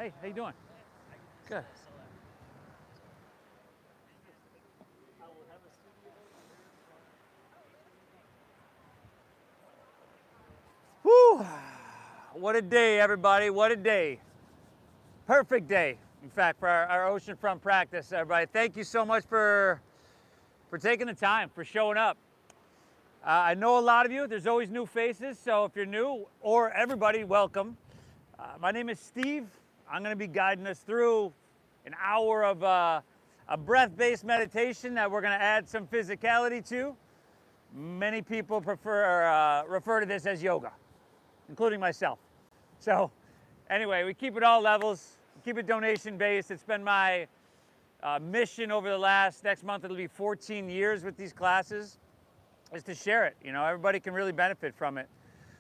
Hey, how you doing? Good. Whew! What a day, everybody. What a day. Perfect day, in fact, for our Oceanfront practice, everybody. Thank you so much for taking the time, for showing up. I know a lot of you. There's always new faces, so if you're new, or everybody, welcome. My name is Steve. I'm going to be guiding us through an hour of a breath-based meditation that we're going to add some physicality to. Many people refer to this as yoga, including myself. So anyway, we keep it all levels, keep it donation-based. It's been my mission over the next month it'll be 14 years with these classes, is to share it. You know, everybody can really benefit from it.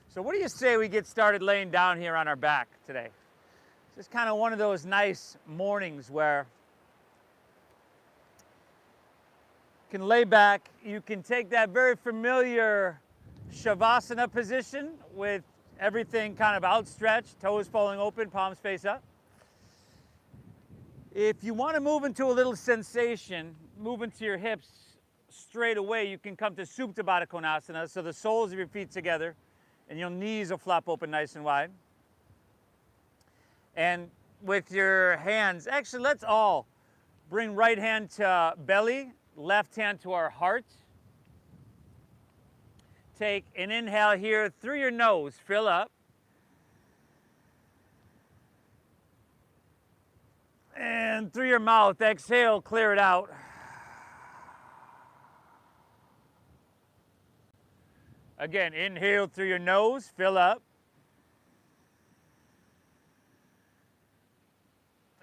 So what do you say we get started laying down here on our back today? It's just kind of one of those nice mornings where you can lay back, you can take that very familiar Shavasana position with everything kind of outstretched, toes falling open, palms face up. If you want to move into a little sensation, move into your hips straight away, you can come to Baddha Konasana, so the soles of your feet together, and your knees will flop open nice and wide. And with your hands, actually let's all bring right hand to belly, left hand to our heart. Take an inhale here through your nose, fill up. And through your mouth, exhale, clear it out. Again, inhale through your nose, fill up.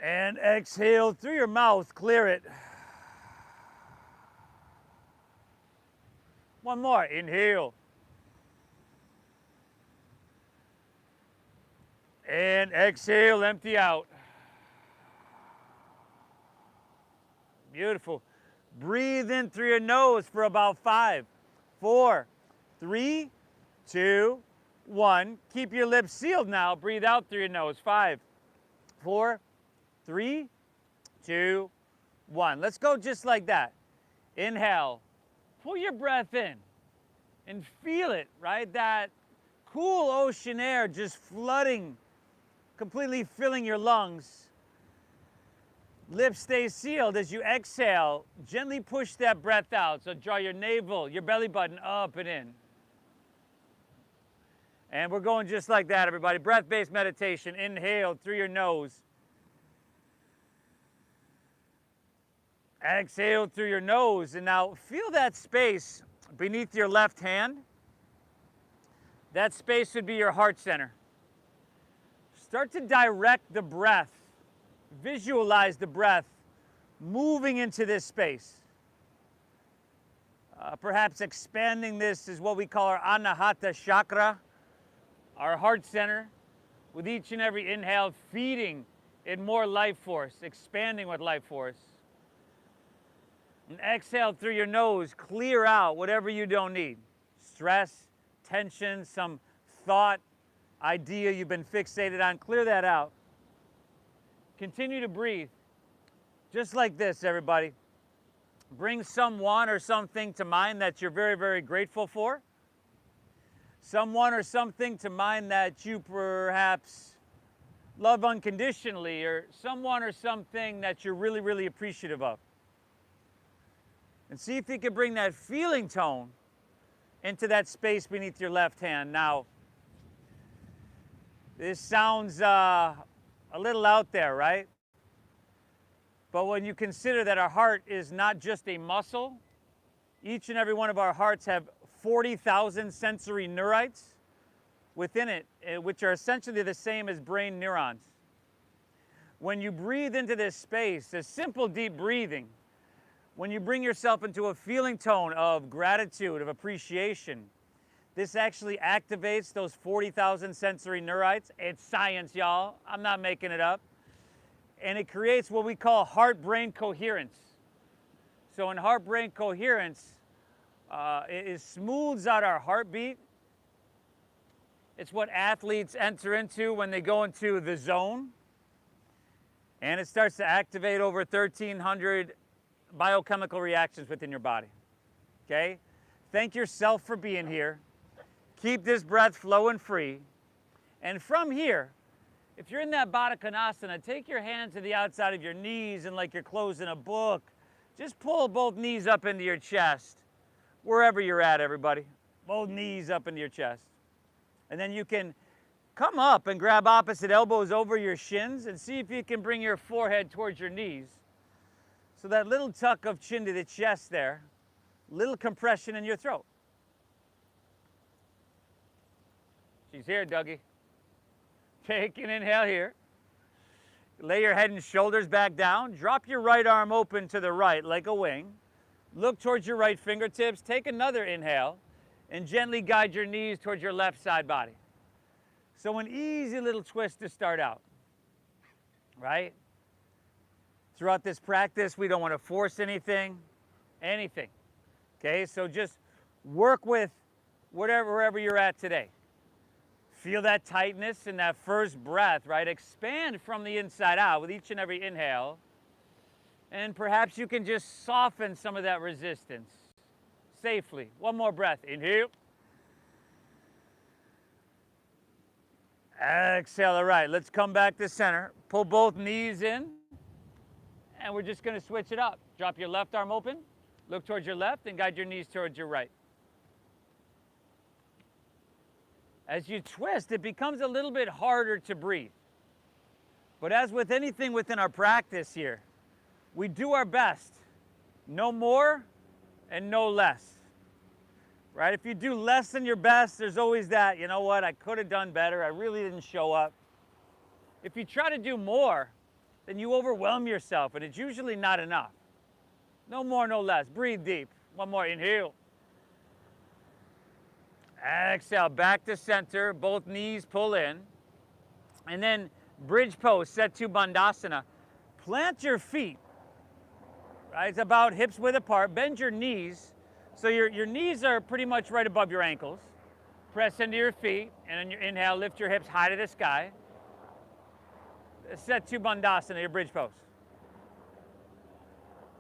And exhale through your mouth, clear it. One more, inhale. And exhale, empty out. Beautiful. Breathe in through your nose for about 5, 4, 3, 2, 1. Keep your lips sealed now. Breathe out through your nose. 5, 4, 3, 2, 1. Let's go just like that. Inhale. Pull your breath in and feel it, right? That cool ocean air just flooding, completely filling your lungs. Lips stay sealed. As you exhale, gently push that breath out. So draw your navel, your belly button up and in. And we're going just like that, everybody. Breath-based meditation. Inhale through your nose. Exhale through your nose. And now feel that space beneath your left hand. That space would be your heart center. Start to direct the breath. Visualize the breath moving into this space. Perhaps expanding this is what we call our Anahata Chakra, our heart center, with each and every inhale feeding it more life force, expanding with life force. And exhale through your nose, clear out whatever you don't need. Stress, tension, some thought, idea you've been fixated on, clear that out. Continue to breathe, just like this, everybody. Bring someone or something to mind that you're very, very grateful for. Someone or something to mind that you perhaps love unconditionally, or someone or something that you're really, really appreciative of. And see if you can bring that feeling tone into that space beneath your left hand. Now, this sounds a little out there, right? But when you consider that our heart is not just a muscle, each and every one of our hearts have 40,000 sensory neurites within it, which are essentially the same as brain neurons. When you breathe into this space, a simple deep breathing, when you bring yourself into a feeling tone of gratitude, of appreciation, this actually activates those 40,000 sensory neurites. It's science, y'all. I'm not making it up. And it creates what we call heart-brain coherence. So in heart-brain coherence, it smooths out our heartbeat. It's what athletes enter into when they go into the zone. And it starts to activate over 1,300 biochemical reactions within your body. Okay? Thank yourself for being here. Keep this breath flowing free. And from here, if you're in that Baddha Konasana, take your hands to the outside of your knees and like you're closing a book. Just pull both knees up into your chest, wherever you're at, everybody. Both knees up into your chest. And then you can come up and grab opposite elbows over your shins and see if you can bring your forehead towards your knees. So that little tuck of chin to the chest there, little compression in your throat. She's here, Dougie. Take an inhale here. Lay your head and shoulders back down. Drop your right arm open to the right like a wing. Look towards your right fingertips. Take another inhale and gently guide your knees towards your left side body. So an easy little twist to start out, right? Throughout this practice, we don't want to force anything. Okay, so just work with wherever you're at today. Feel that tightness in that first breath, right? Expand from the inside out with each and every inhale. And perhaps you can just soften some of that resistance safely. One more breath. Inhale. Exhale. All right, let's come back to center. Pull both knees in. And we're just going to switch it up. Drop your left arm open. Look towards your left and guide your knees towards your right. As you twist, it becomes a little bit harder to breathe. But as with anything within our practice here, we do our best. No more and no less. Right? If you do less than your best, there's always that, you know what, I could have done better. I really didn't show up. If you try to do more, then you overwhelm yourself, and it's usually not enough. No more, no less. Breathe deep. One more. Inhale. Exhale, back to center, both knees pull in. And then bridge pose, set to Bandasana. Plant your feet, right? It's about hips width apart. Bend your knees, so your knees are pretty much right above your ankles. Press into your feet, and on your inhale, lift your hips high to the sky. Set to Bandasana, your bridge pose.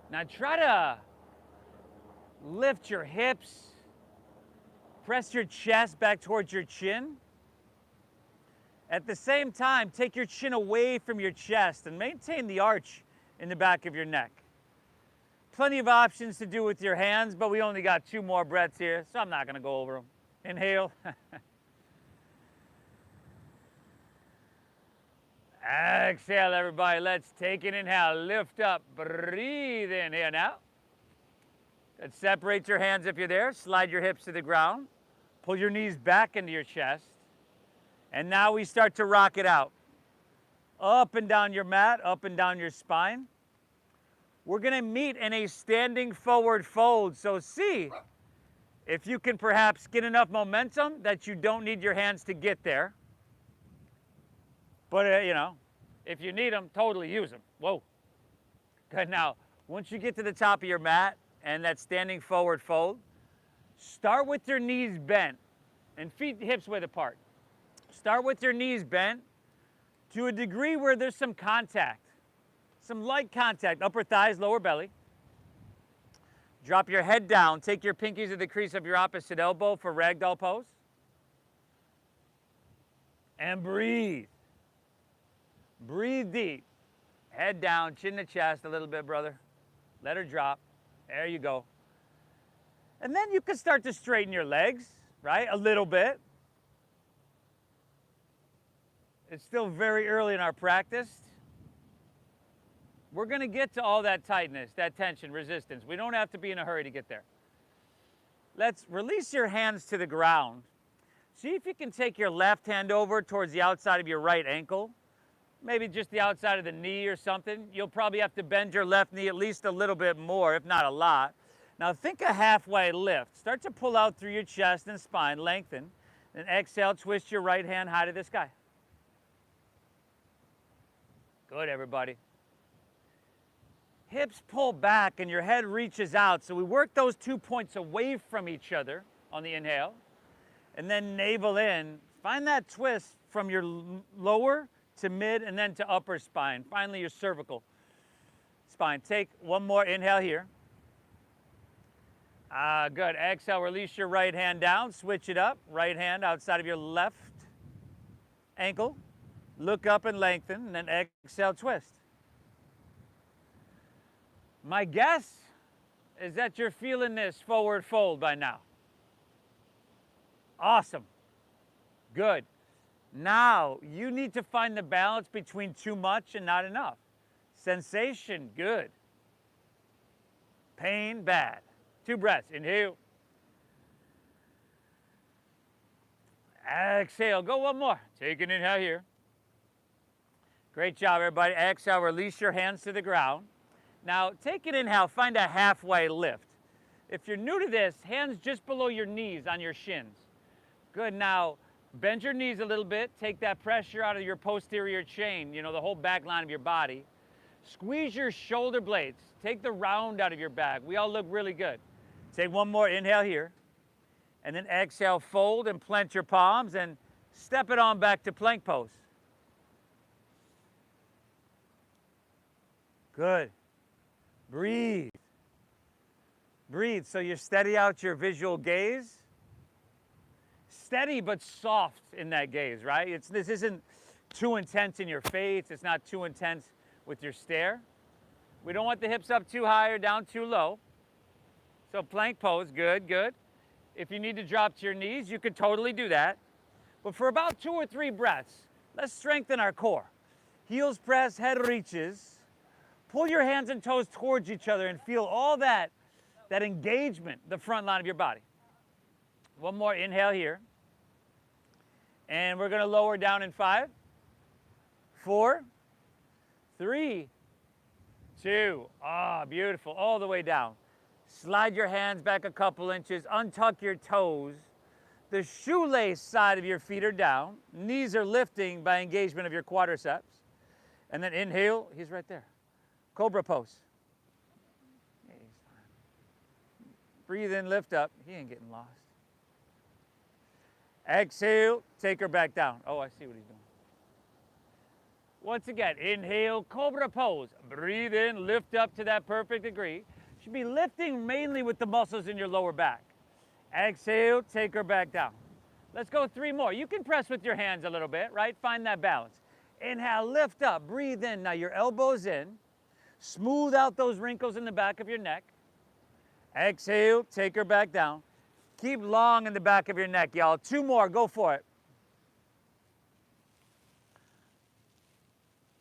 Now try to lift your hips. Press your chest back towards your chin. At the same time, take your chin away from your chest and maintain the arch in the back of your neck. Plenty of options to do with your hands, but we only got 2 more breaths here, so I'm not going to go over them. Inhale. Exhale, everybody. Let's take an inhale. Lift up. Breathe in here now. Let's separate your hands if you're there. Slide your hips to the ground. Pull your knees back into your chest. And now we start to rock it out. Up and down your mat, up and down your spine. We're going to meet in a standing forward fold. So see if you can perhaps get enough momentum that you don't need your hands to get there. But, you know, if you need them, totally use them. Whoa. Good. Now, once you get to the top of your mat and that standing forward fold, start with your knees bent and feet hips width apart. Start with your knees bent to a degree where there's some contact, some light contact, upper thighs, lower belly. Drop your head down. Take your pinkies to the crease of your opposite elbow for ragdoll pose. And breathe. Breathe deep. Head down, chin to chest a little bit, brother. Let her drop. There you go. And then you can start to straighten your legs, right? A little bit. It's still very early in our practice. We're going to get to all that tightness, that tension, resistance. We don't have to be in a hurry to get there. Let's release your hands to the ground. See if you can take your left hand over towards the outside of your right ankle. Maybe just the outside of the knee or something. You'll probably have to bend your left knee at least a little bit more, if not a lot. Now think a halfway lift. Start to pull out through your chest and spine, lengthen. Then exhale, twist your right hand high to the sky. Good, everybody. Hips pull back and your head reaches out. So we work those 2 points away from each other on the inhale. And then navel in. Find that twist from your lower to mid, and then to upper spine. Finally, your cervical spine. Take one more inhale here. Good. Exhale, release your right hand down. Switch it up. Right hand outside of your left ankle. Look up and lengthen, and then exhale, twist. My guess is that you're feeling this forward fold by now. Awesome. Good. Now, you need to find the balance between too much and not enough. Sensation, good. Pain, bad. 2 breaths. Inhale. Exhale. Go one more. Take an inhale here. Great job, everybody. Exhale. Release your hands to the ground. Now, take an inhale. Find a halfway lift. If you're new to this, hands just below your knees on your shins. Good. Now, bend your knees a little bit. Take that pressure out of your posterior chain, you know, the whole back line of your body. Squeeze your shoulder blades. Take the round out of your back. We all look really good. Take one more inhale here. And then exhale, fold and plant your palms and step it on back to plank pose. Good. Breathe. Breathe. So you steady out your visual gaze. Steady but soft in that gaze, right? This isn't too intense in your face. It's not too intense with your stare. We don't want the hips up too high or down too low. So plank pose, good, good. If you need to drop to your knees, you could totally do that. But for about 2 or 3 breaths, let's strengthen our core. Heels press, head reaches. Pull your hands and toes towards each other and feel all that engagement, the front line of your body. One more inhale here. And we're going to lower down in 5, 4, 3, 2. Ah, beautiful. All the way down. Slide your hands back a couple inches. Untuck your toes. The shoelace side of your feet are down. Knees are lifting by engagement of your quadriceps. And then inhale. He's right there. Cobra pose. Yeah, he's fine. Breathe in, lift up. He ain't getting lost. Exhale, take her back down. Oh, I see what he's doing. Once again, inhale, cobra pose. Breathe in, lift up to that perfect degree. You should be lifting mainly with the muscles in your lower back. Exhale, take her back down. Let's go 3 more. You can press with your hands a little bit, right? Find that balance. Inhale, lift up, breathe in. Now your elbows in. Smooth out those wrinkles in the back of your neck. Exhale, take her back down. Keep long in the back of your neck, y'all. 2 more, go for it.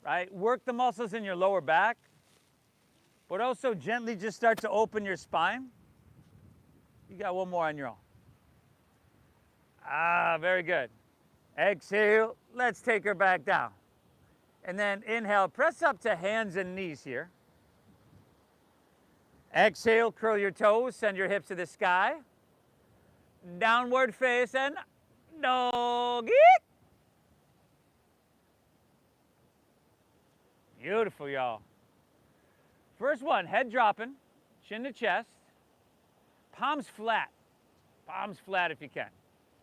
Right, work the muscles in your lower back, but also gently just start to open your spine. You got 1 more on your own. Ah, very good. Exhale, let's take her back down. And then inhale, press up to hands and knees here. Exhale, curl your toes, send your hips to the sky. Downward face and doggy. Beautiful, y'all. First one, head dropping, chin to chest, palms flat. Palms flat if you can.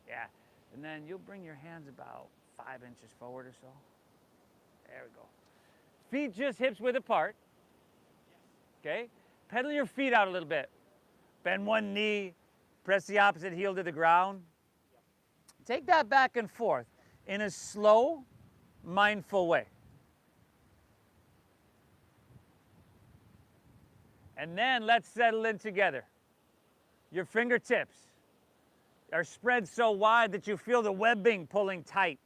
Yeah. And then you'll bring your hands about 5 inches forward or so. There we go. Feet just hips width apart. Okay. Pedal your feet out a little bit. Bend one knee. Press the opposite heel to the ground. Take that back and forth in a slow, mindful way. And then let's settle in together. Your fingertips are spread so wide that you feel the webbing pulling tight.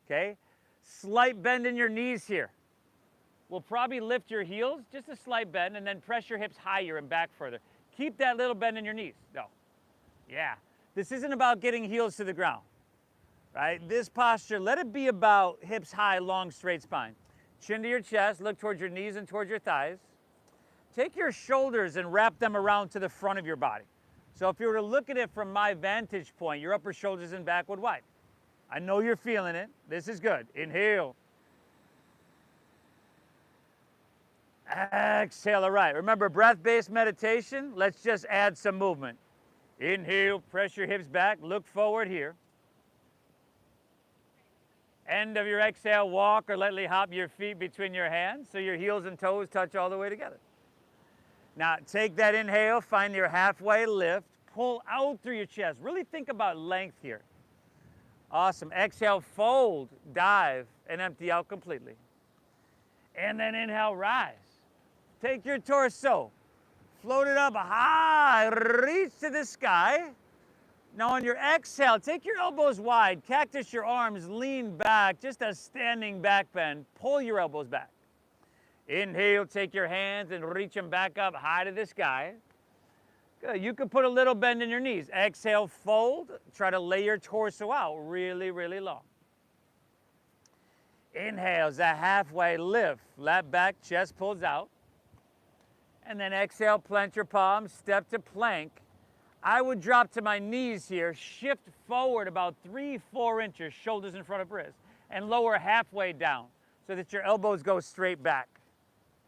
Okay? Slight bend in your knees here. We'll probably lift your heels, just a slight bend, and then press your hips higher and back further. Keep that little bend in your knees. No. Yeah. This isn't about getting heels to the ground, right? This posture, let it be about hips high, long, straight spine. Chin to your chest, look towards your knees and towards your thighs. Take your shoulders and wrap them around to the front of your body. So if you were to look at it from my vantage point, your upper shoulders and back would widen. I know you're feeling it. This is good. Inhale. Exhale, all right. Remember, breath-based meditation, let's just add some movement. Inhale, press your hips back, look forward here. End of your exhale, walk or lightly hop your feet between your hands so your heels and toes touch all the way together. Now take that inhale, find your halfway lift, pull out through your chest. Really think about length here. Awesome. Exhale, fold, dive, and empty out completely. And then inhale, rise. Take your torso, float it up high, reach to the sky. Now on your exhale, take your elbows wide, cactus your arms, lean back, just a standing back bend. Pull your elbows back. Inhale, take your hands and reach them back up high to the sky. Good. You can put a little bend in your knees. Exhale, fold. Try to lay your torso out really, really long. Inhale is a halfway lift. Flat back, chest pulls out. And then exhale, plant your palms, step to plank. I would drop to my knees here, shift forward about 3-4 inches, shoulders in front of wrists, and lower halfway down so that your elbows go straight back.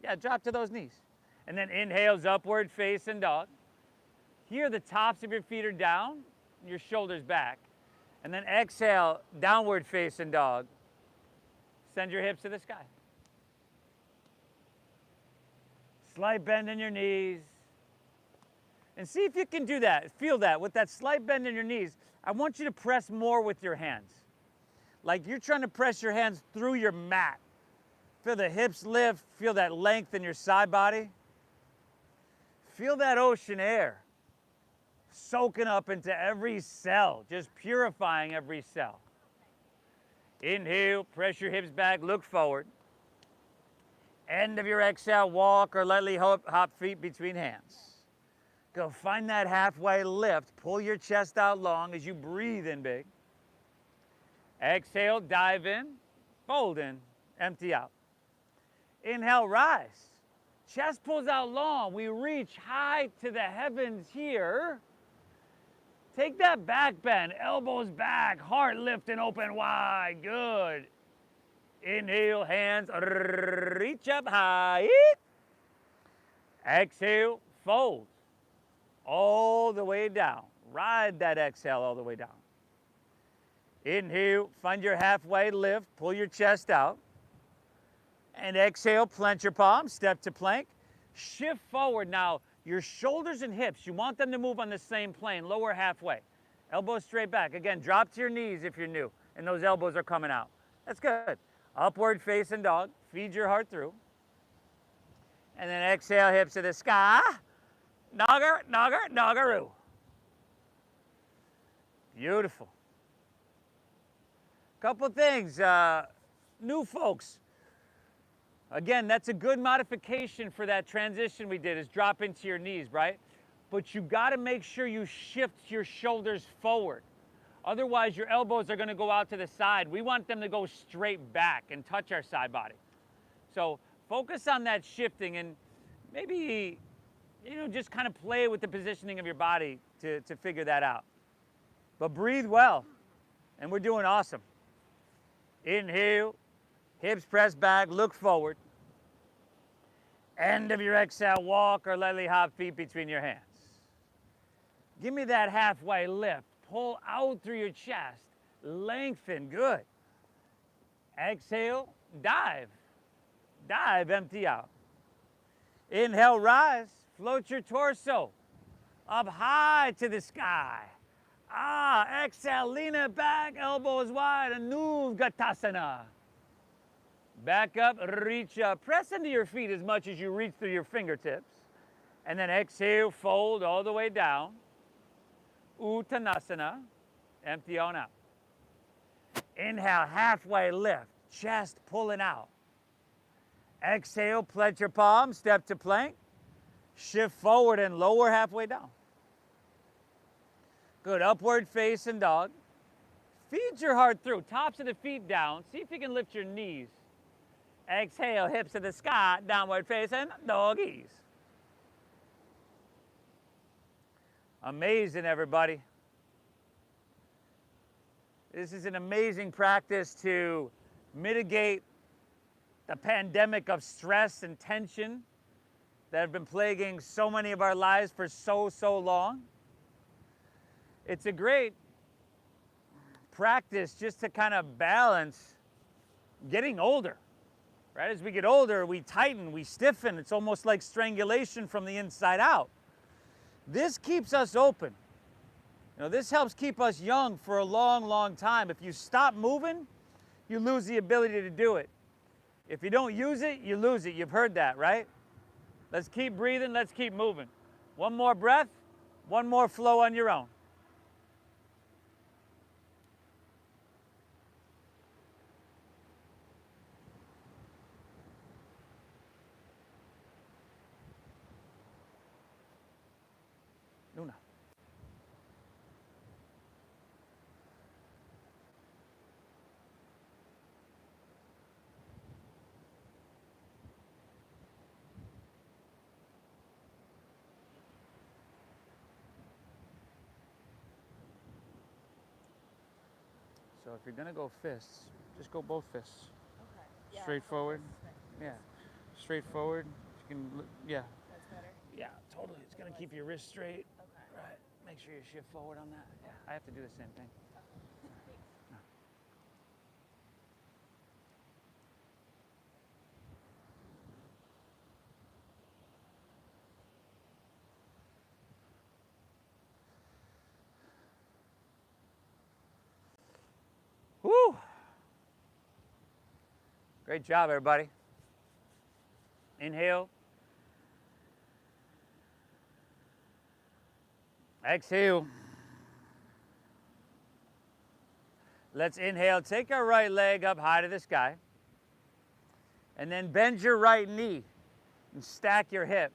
Yeah, drop to those knees. And then inhales, upward facing dog. Here, the tops of your feet are down, your shoulders back. And then exhale, downward facing dog. Send your hips to the sky. Slight bend in your knees. And see if you can do that. Feel that. With that slight bend in your knees, I want you to press more with your hands. Like you're trying to press your hands through your mat. Feel the hips lift. Feel that length in your side body. Feel that ocean air soaking up into every cell, just purifying every cell. Inhale, press your hips back, look forward. End of your exhale, walk or lightly hop feet between hands. Go find that halfway lift. Pull your chest out long as you breathe in big. Exhale, dive in, fold in, empty out. Inhale, rise. Chest pulls out long. We reach high to the heavens here. Take that back bend, elbows back, heart lift and open wide. Good. Inhale, hands reach up high. Exhale, fold. All the way down. Ride that exhale all the way down. Inhale, find your halfway lift, pull your chest out. And exhale, plant your palms, step to plank. Shift forward now. Your shoulders and hips, you want them to move on the same plane, lower halfway. Elbows straight back. Again, drop to your knees if you're new, and those elbows are coming out. That's good. Upward facing dog, feed your heart through. And then exhale, hips to the sky. Nogger, nogger, noggeroo. Beautiful. Couple things, new folks. Again, that's a good modification for that transition we did, is drop into your knees, right? But you gotta make sure you shift your shoulders forward. Otherwise, your elbows are gonna go out to the side. We want them to go straight back and touch our side body. So focus on that shifting and maybe, just kind of play with the positioning of your body to figure that out. But breathe well, and we're doing awesome. Inhale, hips press back, look forward. End of your exhale, walk or lightly hop feet between your hands. Give me that halfway lift. Pull out through your chest. Lengthen, good. Exhale, dive. Dive, empty out. Inhale, rise. Float your torso up high to the sky. Exhale, lean it back, elbows wide, Anahata. Back up, reach up. Press into your feet as much as you reach through your fingertips. And then exhale, fold all the way down. Uttanasana, empty on out. Inhale, halfway lift, chest pulling out. Exhale, plant your palms, step to plank. Shift forward and lower halfway down. Good, upward facing dog. Feed your heart through, tops of the feet down. See if you can lift your knees. Exhale, hips to the sky, downward facing doggies. Amazing, everybody. This is an amazing practice to mitigate the pandemic of stress and tension that have been plaguing so many of our lives for so long. It's a great practice just to kind of balance getting older, right? As we get older, we tighten, we stiffen. It's almost like strangulation from the inside out. This keeps us open. You know, this helps keep us young for a long, long time. If you stop moving, you lose the ability to do it. If you don't use it, you lose it. You've heard that, right? Let's keep breathing, let's keep moving. One more breath, one more flow on your own. Luna. So if you're gonna go fists, just go both fists. Okay. Yeah, Straight forward. Yeah. Straight forward. You can, yeah. That's better. Yeah, totally. It's gonna keep your wrist straight. Okay. Right. Make sure you shift forward on that. Yeah, I have to do the same thing. Woo! Great job, everybody. Inhale. Exhale. Let's inhale. Take our right leg up high to the sky. And then bend your right knee and stack your hip.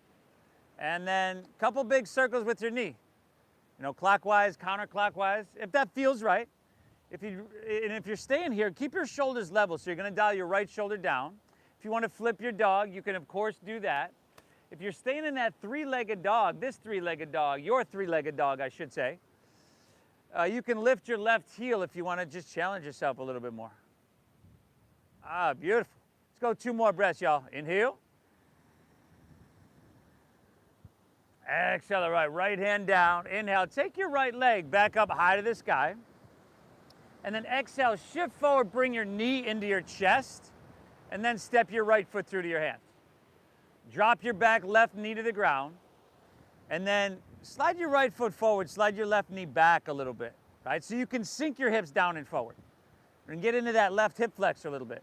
And then a couple big circles with your knee. You know, clockwise, counterclockwise, if that feels right. If you're staying here, keep your shoulders level. So you're going to dial your right shoulder down. If you want to flip your dog, you can, of course, do that. If you're staying in that three-legged dog, this three-legged dog, your three-legged dog, I should say, you can lift your left heel if you want to just challenge yourself a little bit more. Ah, beautiful. Let's go 2 more breaths, y'all. Inhale. Exhale, all right hand down. Inhale, take your right leg back up high to the sky. And then exhale, shift forward, bring your knee into your chest, and then step your right foot through to your hands. Drop your back left knee to the ground, and then slide your right foot forward, slide your left knee back a little bit, right? So you can sink your hips down and forward. And get into that left hip flexor a little bit.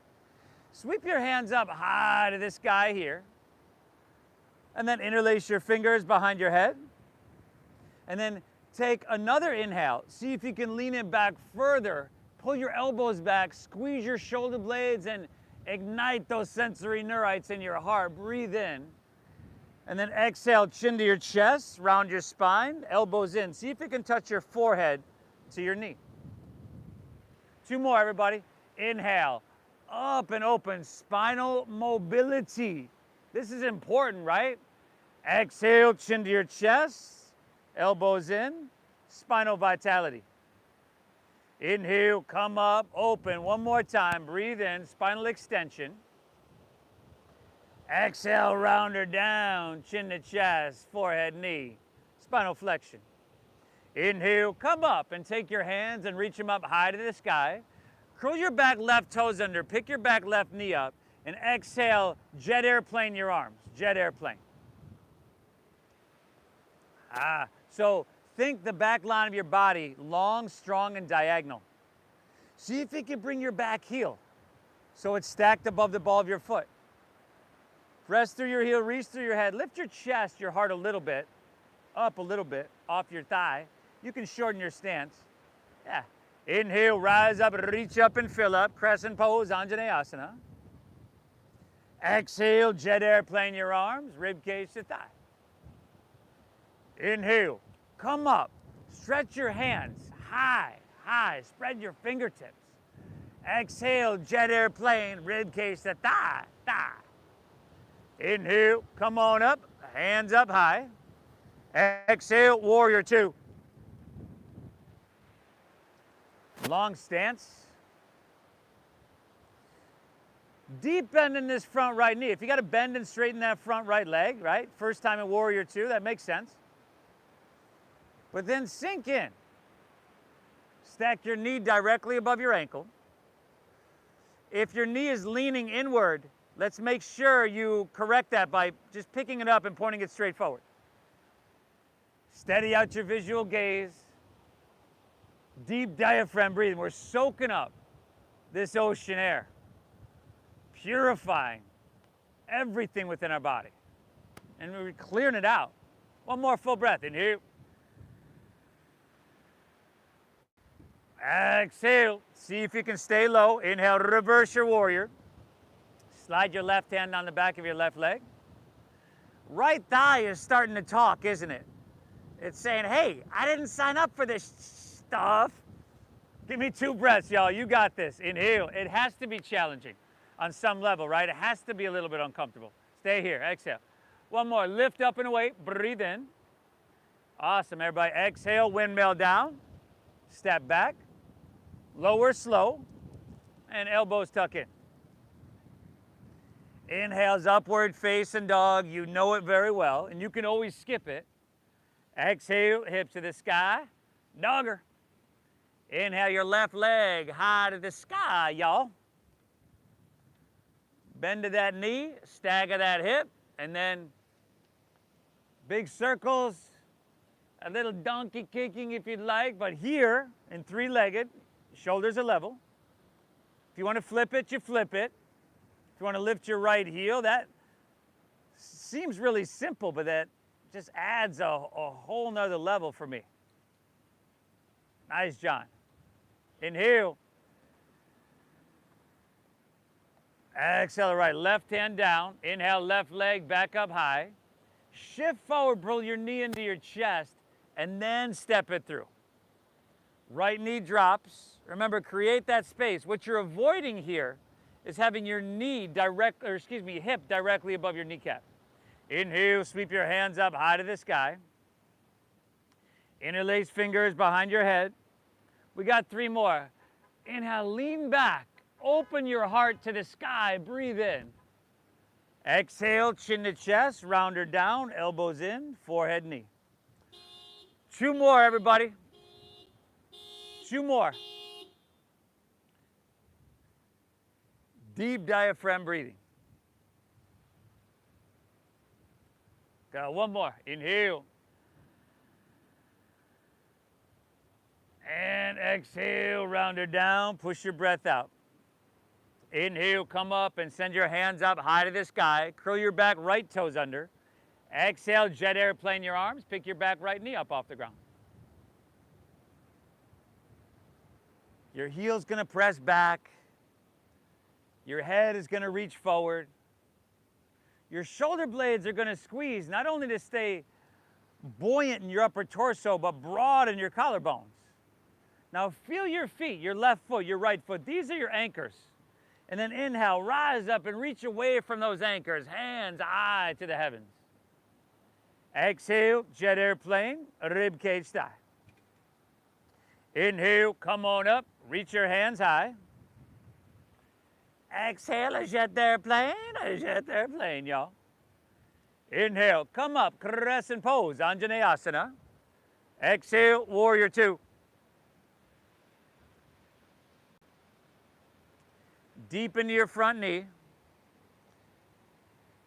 Sweep your hands up high to the sky here, and then interlace your fingers behind your head, and then take another inhale. See if you can lean it back further. Pull your elbows back, squeeze your shoulder blades, and ignite those sensory neurites in your heart. Breathe in. And then exhale, chin to your chest, round your spine, elbows in. See if you can touch your forehead to your knee. 2 more, everybody. Inhale, up and open, spinal mobility. This is important, right? Exhale, chin to your chest. Elbows in, spinal vitality. Inhale, come up, open. One more time. Breathe in, spinal extension. Exhale, round her down, chin to chest, forehead, knee, spinal flexion. Inhale, come up and take your hands and reach them up high to the sky. Curl your back left toes under, pick your back left knee up, and exhale, jet airplane your arms, jet airplane. So think the back line of your body, long, strong, and diagonal. See if you can bring your back heel so it's stacked above the ball of your foot. Press through your heel, reach through your head. Lift your chest, your heart a little bit, up a little bit, off your thigh. You can shorten your stance. Yeah. Inhale, rise up, reach up and fill up. Crescent Pose, Anahata. Exhale, jet airplane your arms, rib cage to thigh. Inhale, come up, stretch your hands high, high, spread your fingertips. Exhale, jet airplane, rib cage to thigh, thigh. Inhale, come on up, hands up high. Exhale, warrior 2. Long stance. Deep bend in this front right knee. If you got to bend and straighten that front right leg, right? First time in warrior 2, that makes sense. But then sink in. Stack your knee directly above your ankle. If your knee is leaning inward, let's make sure you correct that by just picking it up and pointing it straight forward. Steady out your visual gaze. Deep diaphragm breathing. We're soaking up this ocean air, purifying everything within our body. And we're clearing it out. One more full breath. Inhale. Exhale. See if you can stay low. Inhale, reverse your warrior. Slide your left hand on the back of your left leg. Right thigh is starting to talk, isn't it? It's saying, hey, I didn't sign up for this stuff. Give me 2 breaths, y'all. You got this. Inhale. It has to be challenging on some level, right? It has to be a little bit uncomfortable. Stay here. Exhale. One more. Lift up and away. Breathe in. Awesome, everybody. Exhale, windmill down. Step back. Lower slow. And elbows tuck in. Inhales, upward facing dog. You know it very well, and you can always skip it. Exhale, hips to the sky. Dogger. Inhale your left leg high to the sky, y'all. Bend to that knee, stagger that hip, and then big circles, a little donkey kicking if you'd like, but here in 3-legged, shoulders are level. If you want to flip it, you flip it. If you want to lift your right heel, that seems really simple, but that just adds a whole nother level for me. Nice, John. Inhale. Exhale, right. Left hand down. Inhale, left leg back up high. Shift forward, pull your knee into your chest, and then step it through. Right knee drops. Remember, create that space. What you're avoiding here is having your hip directly above your kneecap. Inhale, sweep your hands up high to the sky. Interlace fingers behind your head. We got 3 more. Inhale, lean back. Open your heart to the sky. Breathe in. Exhale, chin to chest, rounder down, elbows in, forehead, knee. 2 more, everybody. 2 more. Deep diaphragm breathing. Got 1 more. Inhale. And exhale, round her down, push your breath out. Inhale, come up and send your hands up high to the sky. Curl your back, right toes under. Exhale, jet airplane your arms. Pick your back right knee up off the ground. Your heel's gonna press back. Your head is gonna reach forward. Your shoulder blades are gonna squeeze, not only to stay buoyant in your upper torso, but broad in your collarbones. Now feel your feet, your left foot, your right foot. These are your anchors. And then inhale, rise up and reach away from those anchors. Hands, eye to the heavens. Exhale, jet airplane, rib cage style. Inhale, come on up, reach your hands high. Exhale, a jet airplane, y'all. Inhale, come up, Crescent Pose, Anahata. Exhale, warrior 2. Deep into your front knee.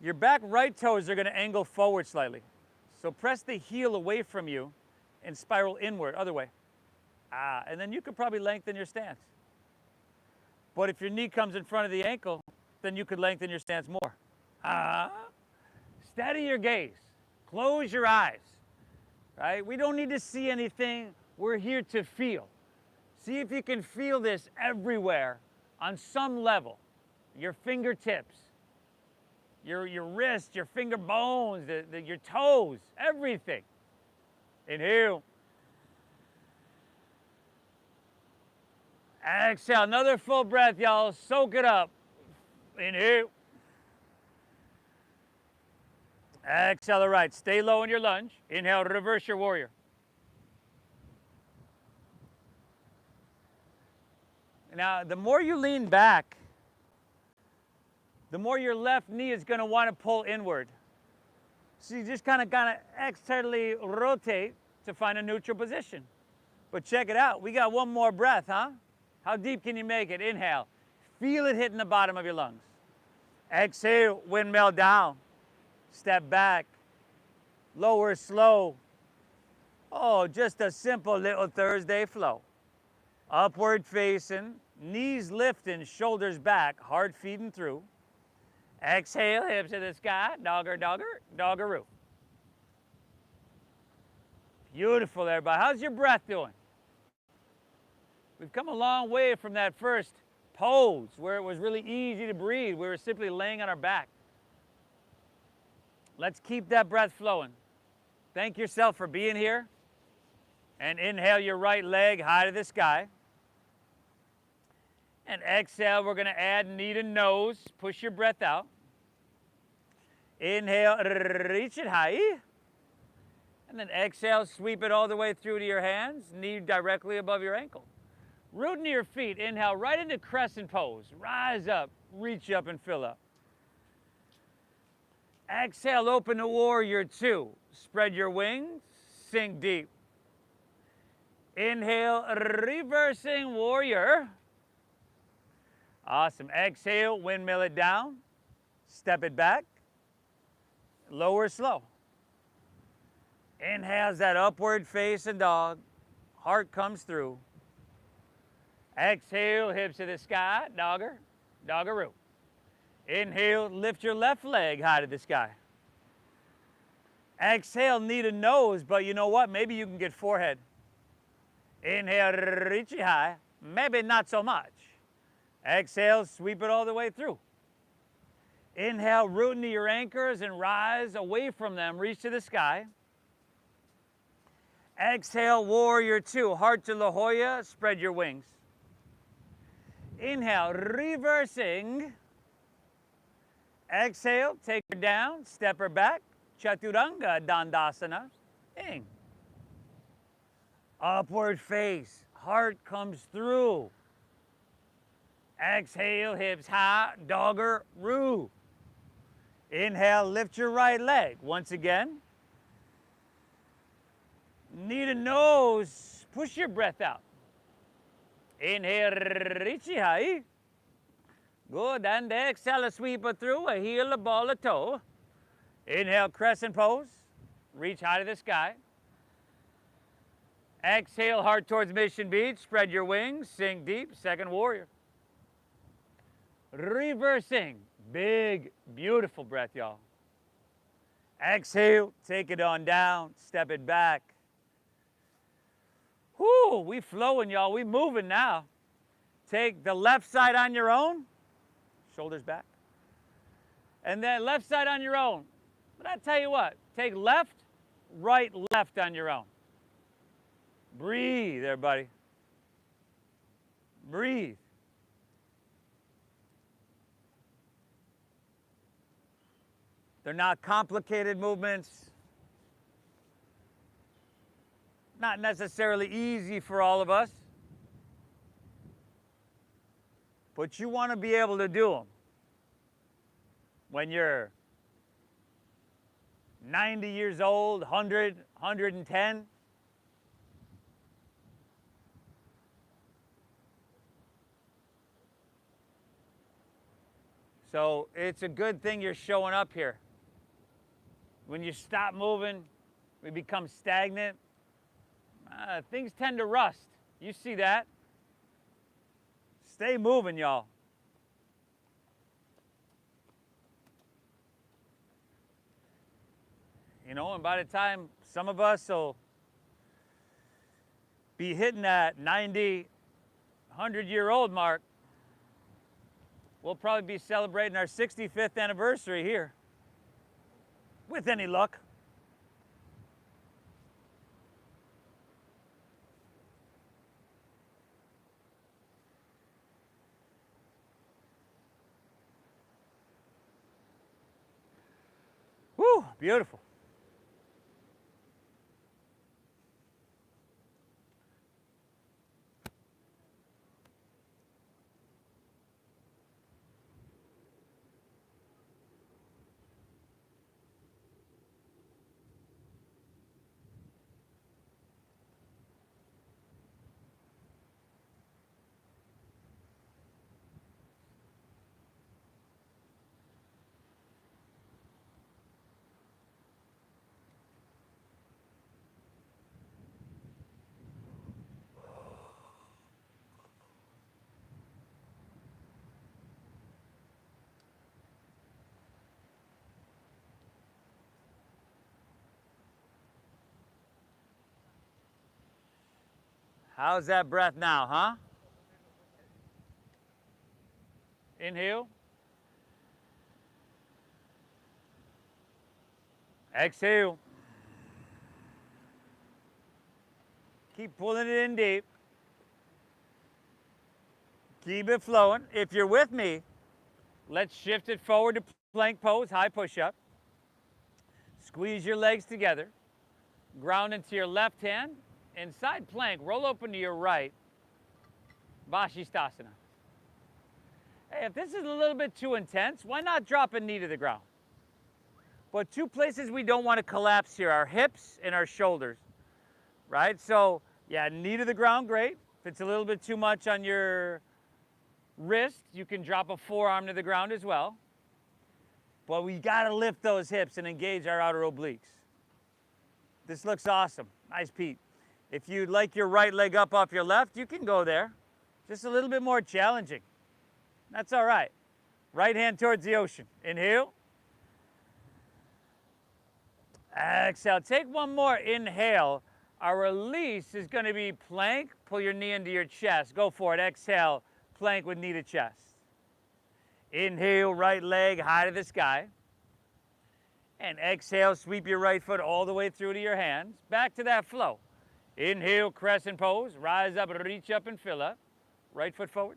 Your back right toes are going to angle forward slightly. So press the heel away from you and spiral inward, other way. And then you could probably lengthen your stance. But if your knee comes in front of the ankle, then you could lengthen your stance more. Steady your gaze. Close your eyes. Right? We don't need to see anything. We're here to feel. See if you can feel this everywhere on some level. Your fingertips, your wrist, your finger bones, your toes, everything. Inhale. Exhale, another full breath, y'all. Soak it up. Inhale. Exhale, right. Stay low in your lunge. Inhale, reverse your warrior. Now, the more you lean back, the more your left knee is going to want to pull inward. So you just kind of externally rotate to find a neutral position. But check it out. We got 1 more breath, huh? How deep can you make it? Inhale. Feel it hitting the bottom of your lungs. Exhale, windmill down. Step back. Lower slow. Oh, just a simple little Thursday flow. Upward facing, knees lifting, shoulders back, heart feeding through. Exhale, hips to the sky, dogger, dogger, doggeroo. Beautiful, everybody. How's your breath doing? We've come a long way from that first pose where it was really easy to breathe. We were simply laying on our back. Let's keep that breath flowing. Thank yourself for being here. And inhale your right leg high to the sky. And exhale, we're going to add knee to nose. Push your breath out. Inhale, reach it high. And then exhale, sweep it all the way through to your hands, knee directly above your ankle. Root into your feet. Inhale right into Crescent Pose. Rise up, reach up and fill up. Exhale, open to Warrior Two. Spread your wings, sink deep. Inhale, reversing Warrior. Awesome. Exhale, windmill it down. Step it back. Lower slow. Inhales that upward facing dog. Heart comes through. Exhale, hips to the sky. Dogger, doggeroo. Inhale, lift your left leg high to the sky. Exhale, knee to nose, but you know what? Maybe you can get forehead. Inhale, reach it high. Maybe not so much. Exhale, sweep it all the way through. Inhale, root into your anchors and rise away from them. Reach to the sky. Exhale, Warrior Two. Heart to La Jolla. Spread your wings. Inhale, reversing. Exhale, take her down. Step her back. Chaturanga Dandasana. Ing. Upward face. Heart comes through. Exhale, hips high, doggeroo. Inhale, lift your right leg. Once again. Knee to nose, push your breath out. Inhale, reach high. Good, and exhale, sweep it through, a heel, a ball, a toe. Inhale, Crescent Pose. Reach high to the sky. Exhale, heart towards Mission Beach. Spread your wings, sink deep, second Warrior. Reversing, big, beautiful breath, y'all. Exhale, take it on down, step it back. Whoo, we flowing, y'all, we moving now. Take the left side on your own, shoulders back. And then left side on your own. But I tell you what, take left, right, left on your own. Breathe, everybody. Breathe. They're not complicated movements. Not necessarily easy for all of us. But you want to be able to do them. When you're 90 years old, 100, 110. So it's a good thing you're showing up here. When you stop moving, we become stagnant. Things tend to rust. You see that? Stay moving, y'all. You know, and by the time some of us will be hitting that 90, 100-year-old mark, we'll probably be celebrating our 65th anniversary here, with any luck. Whew, beautiful. How's that breath now, huh? Inhale. Exhale. Keep pulling it in deep. Keep it flowing. If you're with me, let's shift it forward to plank pose, high push-up. Squeeze your legs together. Ground into your left hand. Inside plank, roll open to your right. Vashisthasana. Hey, if this is a little bit too intense, why not drop a knee to the ground? But two places we don't want to collapse here, our hips and our shoulders, right? So, yeah, knee to the ground, great. If it's a little bit too much on your wrist, you can drop a forearm to the ground as well. But we got to lift those hips and engage our outer obliques. This looks awesome. Nice, Pete. If you'd like your right leg up off your left, you can go there. Just a little bit more challenging. That's all right. Right hand towards the ocean. Inhale. Exhale. Take one more inhale. Our release is going to be plank. Pull your knee into your chest. Go for it. Exhale. Plank with knee to chest. Inhale, right leg high to the sky. And exhale, sweep your right foot all the way through to your hands. Back to that flow. Inhale, crescent pose. Rise up, reach up and fill up. Right foot forward.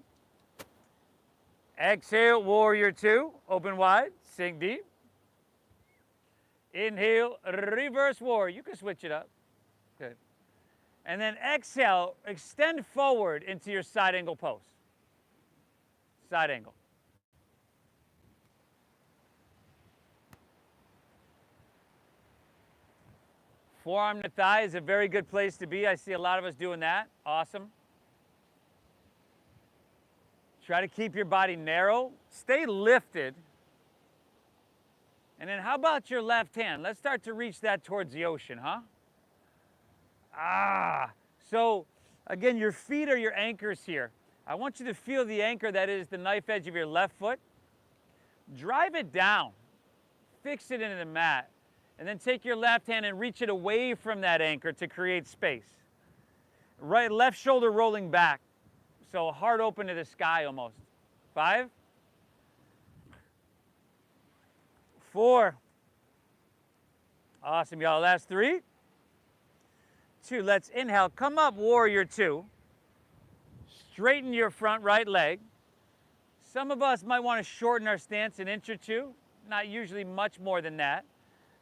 Exhale, warrior two. Open wide, sink deep. Inhale, reverse warrior. You can switch it up. Good. And then exhale, extend forward into your side angle pose. Side angle. Forearm to thigh is a very good place to be. I see a lot of us doing that. Awesome. Try to keep your body narrow. Stay lifted. And then how about your left hand? Let's start to reach that towards the ocean, huh? So again, your feet are your anchors here. I want you to feel the anchor that is the knife edge of your left foot. Drive it down. Fix it into the mat. And then take your left hand and reach it away from that anchor to create space. Right, left shoulder rolling back. So heart open to the sky almost. 5, 4. Awesome, y'all. Last 3, 2. Let's inhale. Come up, warrior two. Straighten your front right leg. Some of us might want to shorten our stance an inch or two. Not usually much more than that.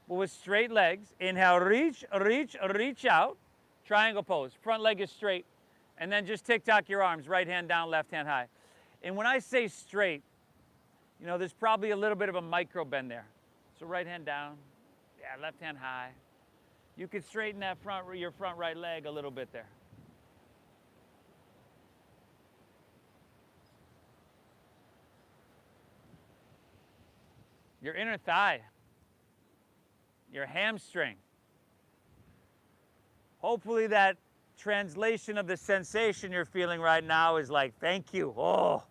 But with straight legs, inhale, reach, reach, reach out. Triangle pose. Front leg is straight. And then just tick-tock your arms. Right hand down, left hand high. And when I say straight, you know, there's probably a little bit of a micro bend there. So right hand down. Yeah, left hand high. You could straighten that your front right leg a little bit there. Your inner thigh. Your hamstring. Hopefully that translation of the sensation you're feeling right now is like, thank you. Oh.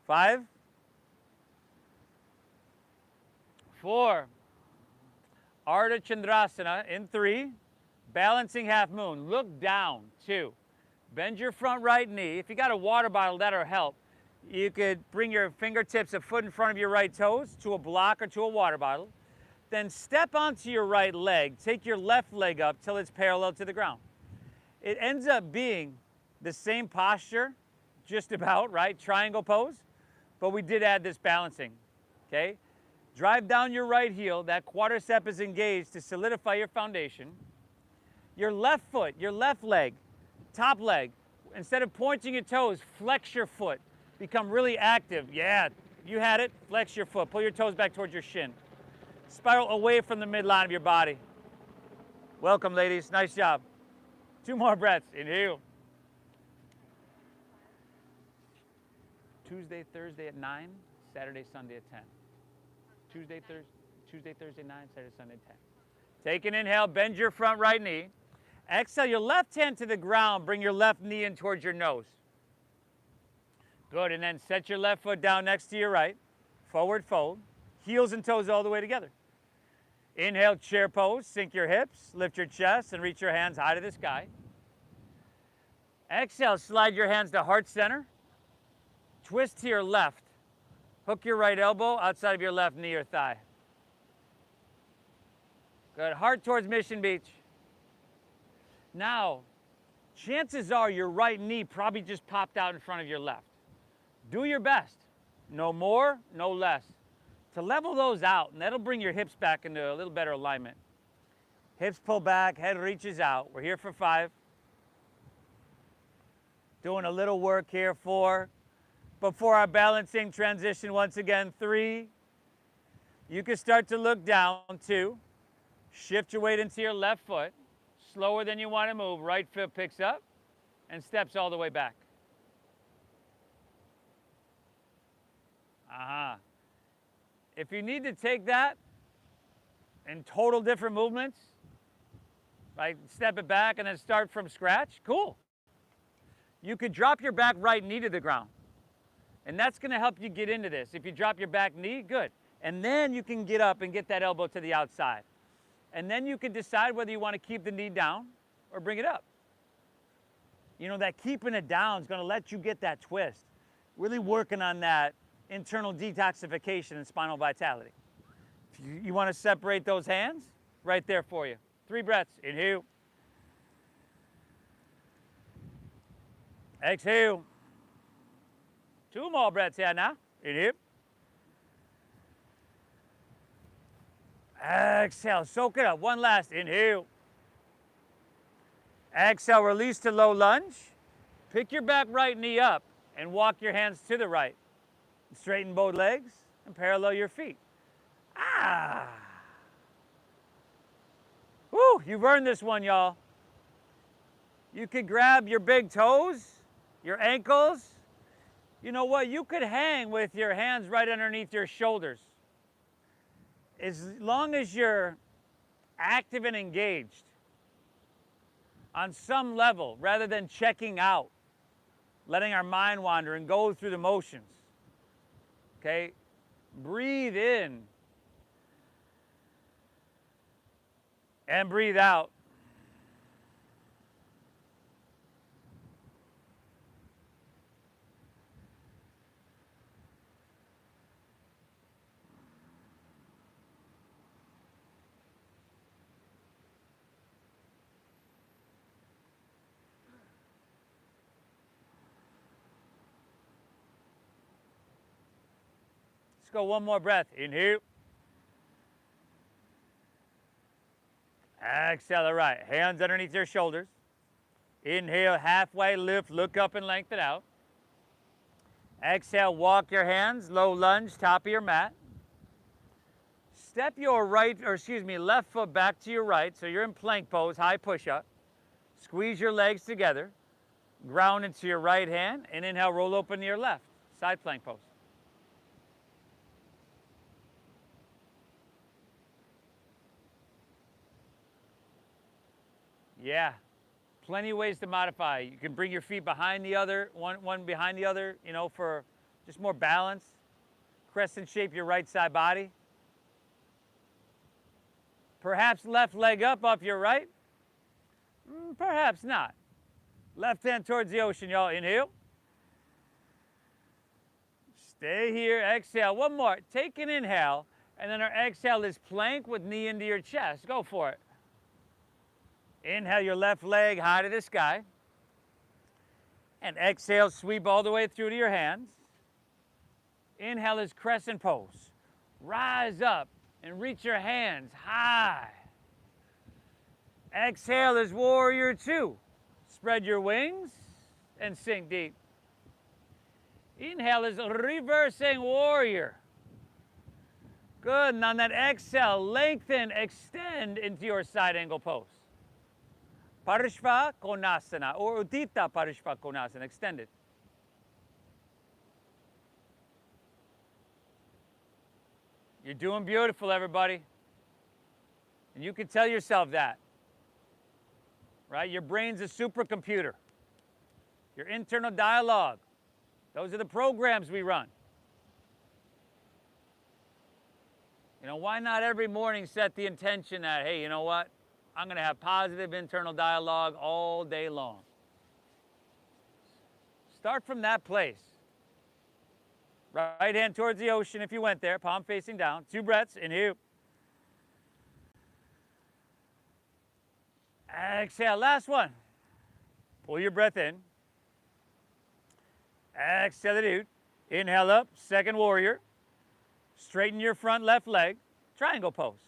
5, 4. Ardha Chandrasana in 3. Balancing half moon. Look down. 2. Bend your front right knee. If you got a water bottle, that'll help. You could bring your fingertips a foot in front of your right toes to a block or to a water bottle. Then step onto your right leg. Take your left leg up till it's parallel to the ground. It ends up being the same posture, just about, right? Triangle pose. But we did add this balancing, okay? Drive down your right heel. That quadricep is engaged to solidify your foundation. Your left foot, your left leg, top leg, instead of pointing your toes, flex your foot. Become really active. Yeah, you had it. Flex your foot. Pull your toes back towards your shin. Spiral away from the midline of your body. Welcome, ladies. Nice job. 2 more breaths. Inhale. Tuesday, Thursday at 9. Saturday, Sunday at 10. Tuesday, Thursday, 9. Saturday, Sunday at 10. Take an inhale. Bend your front right knee. Exhale your left hand to the ground. Bring your left knee in towards your nose. Good. And then set your left foot down next to your right. Forward fold. Heels and toes all the way together. Inhale, chair pose. Sink your hips, lift your chest, and reach your hands high to the sky. Exhale, slide your hands to heart center. Twist to your left. Hook your right elbow outside of your left knee or thigh. Good. Heart towards Mission Beach. Now, chances are your right knee probably just popped out in front of your left. Do your best. No more, no less. To level those out, and that'll bring your hips back into a little better alignment. Hips pull back, head reaches out. We're here for 5. Doing a little work here, 4. Before our balancing transition, once again, 3. You can start to look down, 2. Shift your weight into your left foot. Slower than you want to move. Right foot picks up and steps all the way back. If you need to take that in total different movements, right, step it back and then start from scratch, cool. You could drop your back right knee to the ground. And that's going to help you get into this. If you drop your back knee, good. And then you can get up and get that elbow to the outside. And then you can decide whether you want to keep the knee down or bring it up. You know, that keeping it down is going to let you get that twist. Really working on that internal detoxification and spinal vitality. If you want to separate those hands, right there for you. 3 breaths. Inhale. Exhale. 2 more breaths here now. Inhale. Exhale. Soak it up. 1 last. Inhale. Exhale. Release to low lunge. Pick your back right knee up and walk your hands to the right. Straighten both legs and parallel your feet. Woo, you've earned this one, y'all. You could grab your big toes, your ankles. You know what? You could hang with your hands right underneath your shoulders. As long as you're active and engaged on some level, rather than checking out, letting our mind wander and go through the motions. Okay? Breathe in and breathe out. Let's go 1 more breath. Inhale. Exhale, all right. Hands underneath your shoulders. Inhale, halfway lift, look up and lengthen out. Exhale, walk your hands, low lunge, top of your mat. Step your left foot back to your right, so you're in plank pose, high push-up. Squeeze your legs together. Ground into your right hand, and inhale, roll open to your left. Side plank pose. Yeah, plenty of ways to modify. You can bring your feet behind the other, one behind the other, you know, for just more balance. Crescent shape your right side body. Perhaps left leg up off your right. Perhaps not. Left hand towards the ocean, y'all. Inhale. Stay here. Exhale. 1 more. Take an inhale, and then our exhale is plank with knee into your chest. Go for it. Inhale your left leg high to the sky. And exhale, sweep all the way through to your hands. Inhale is crescent pose. Rise up and reach your hands high. Exhale is warrior 2. Spread your wings and sink deep. Inhale is reversing warrior. Good, and on that exhale, lengthen, extend into your side angle pose. Parishva Konasana, or Udita Parishva Konasana, extended. You're doing beautiful, everybody. And you can tell yourself that. Right? Your brain's a supercomputer. Your internal dialogue. Those are the programs we run. You know, why not every morning set the intention that, hey, you know what? I'm going to have positive internal dialogue all day long. Start from that place. Right hand towards the ocean if you went there, palm facing down. 2 breaths, inhale. Exhale, last one. Pull your breath in. Exhale it out. Inhale up, second warrior. Straighten your front left leg, triangle pose.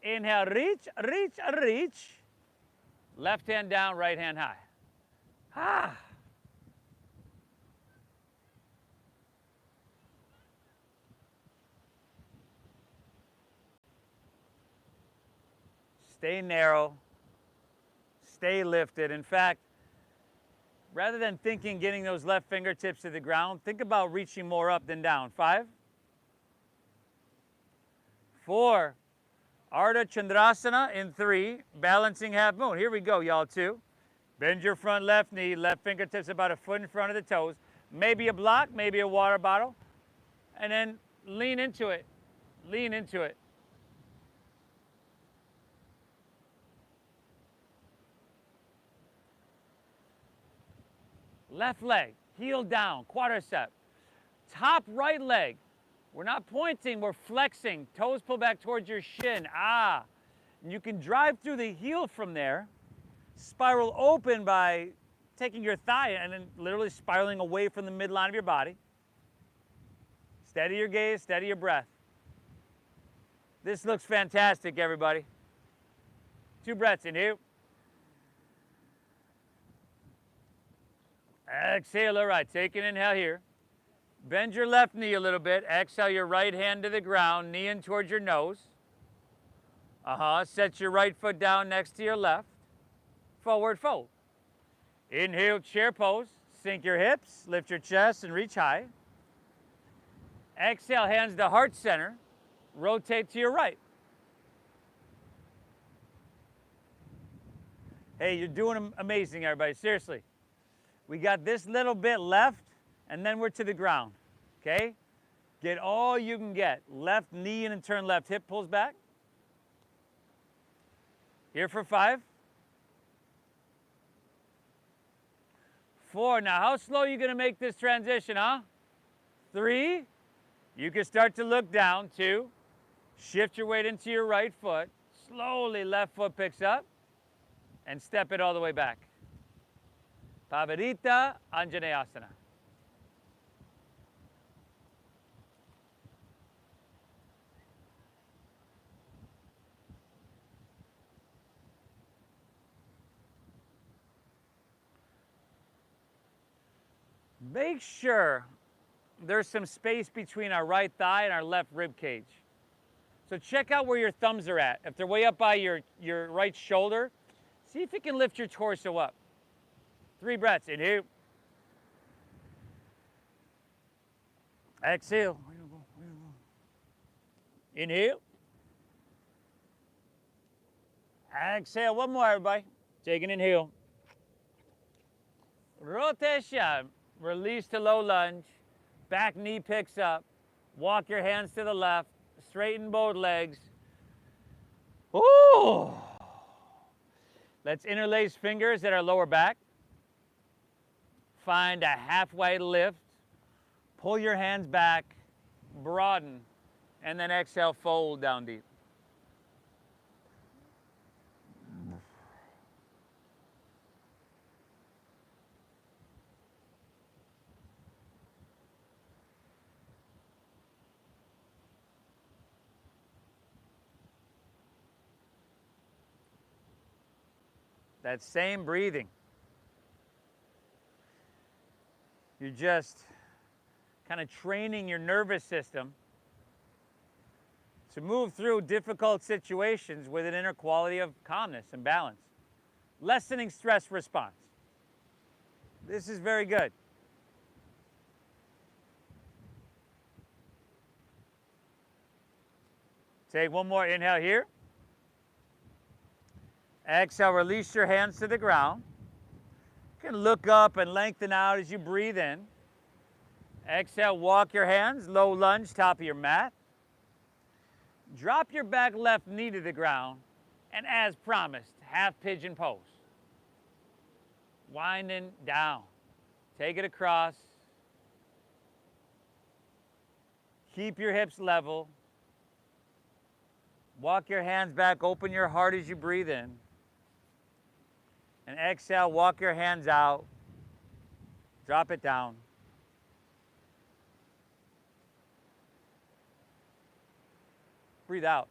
Inhale, reach, reach, reach. Left hand down, right hand high. Ah. Stay narrow, stay lifted. In fact, rather than thinking getting those left fingertips to the ground, think about reaching more up than down. 5, 4, Ardha Chandrasana in 3, balancing half moon. Here we go, y'all, 2. Bend your front left knee, left fingertips about a foot in front of the toes. Maybe a block, maybe a water bottle. And then lean into it, lean into it. Left leg, heel down, quadricep. Top right leg, we're not pointing, we're flexing. Toes pull back towards your shin. Ah. And you can drive through the heel from there. Spiral open by taking your thigh and then literally spiraling away from the midline of your body. Steady your gaze, steady your breath. This looks fantastic, everybody. 2 breaths, inhale. Exhale, all right, take an inhale here. Bend your left knee a little bit. Exhale your right hand to the ground, knee in towards your nose. Set your right foot down next to your left. Forward fold. Inhale, chair pose. Sink your hips, lift your chest, and reach high. Exhale, hands to heart center. Rotate to your right. Hey, you're doing amazing, everybody, seriously. We got this little bit left, and then we're to the ground, okay? Get all you can get. Left knee in and turn left hip pulls back. Here for 5. 4, now how slow are you gonna make this transition, huh? 3, you can start to look down. 2, shift your weight into your right foot. Slowly left foot picks up, and step it all the way back. Pavarita Anjaneyasana. Make sure there's some space between our right thigh and our left rib cage. So check out where your thumbs are at. If they're way up by your right shoulder, see if you can lift your torso up. 3 breaths, inhale. Exhale. Inhale. Exhale, one more, everybody. Take an inhale. Rotation, release to low lunge. Back knee picks up. Walk your hands to the left. Straighten both legs. Ooh. Let's interlace fingers at our lower back. Find a halfway lift. Pull your hands back, broaden, and then exhale, fold down deep. That same breathing. You're just kind of training your nervous system to move through difficult situations with an inner quality of calmness and balance. Lessening stress response. This is very good. Take one more inhale here. Exhale, release your hands to the ground. You can look up and lengthen out as you breathe in. Exhale, walk your hands, low lunge, top of your mat. Drop your back left knee to the ground, and as promised, half pigeon pose. Winding down. Take it across. Keep your hips level. Walk your hands back, open your heart as you breathe in. And exhale, walk your hands out. Drop it down. Breathe out.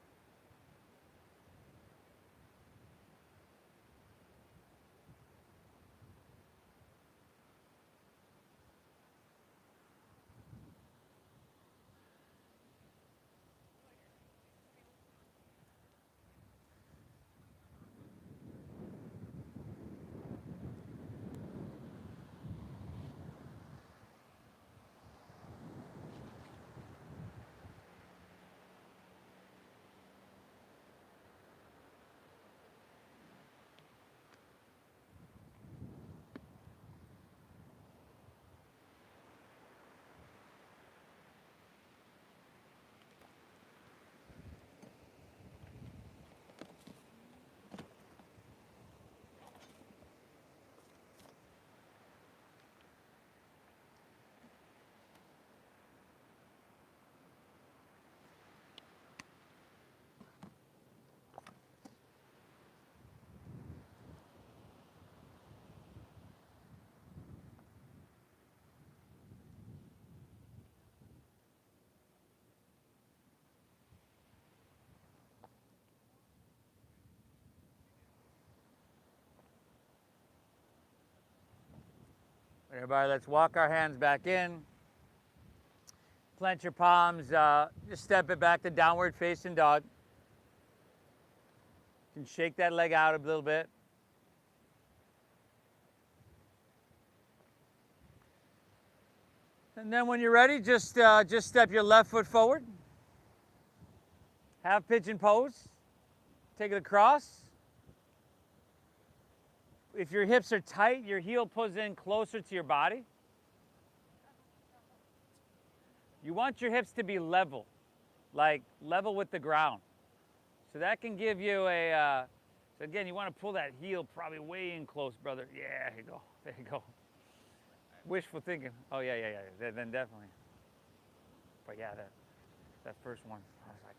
Everybody, let's walk our hands back in. Plant your palms, just step it back to downward facing dog. You can shake that leg out a little bit. And then when you're ready, just step your left foot forward. Have pigeon pose. Take it across. If your hips are tight, your heel pulls in closer to your body. You want your hips to be level, like level with the ground. So that can give you a, so again, you want to pull that heel probably way in close, brother. Yeah, there you go. There you go. Wishful thinking. Oh, yeah. Then definitely. But yeah, that first one, I was like,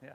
yeah.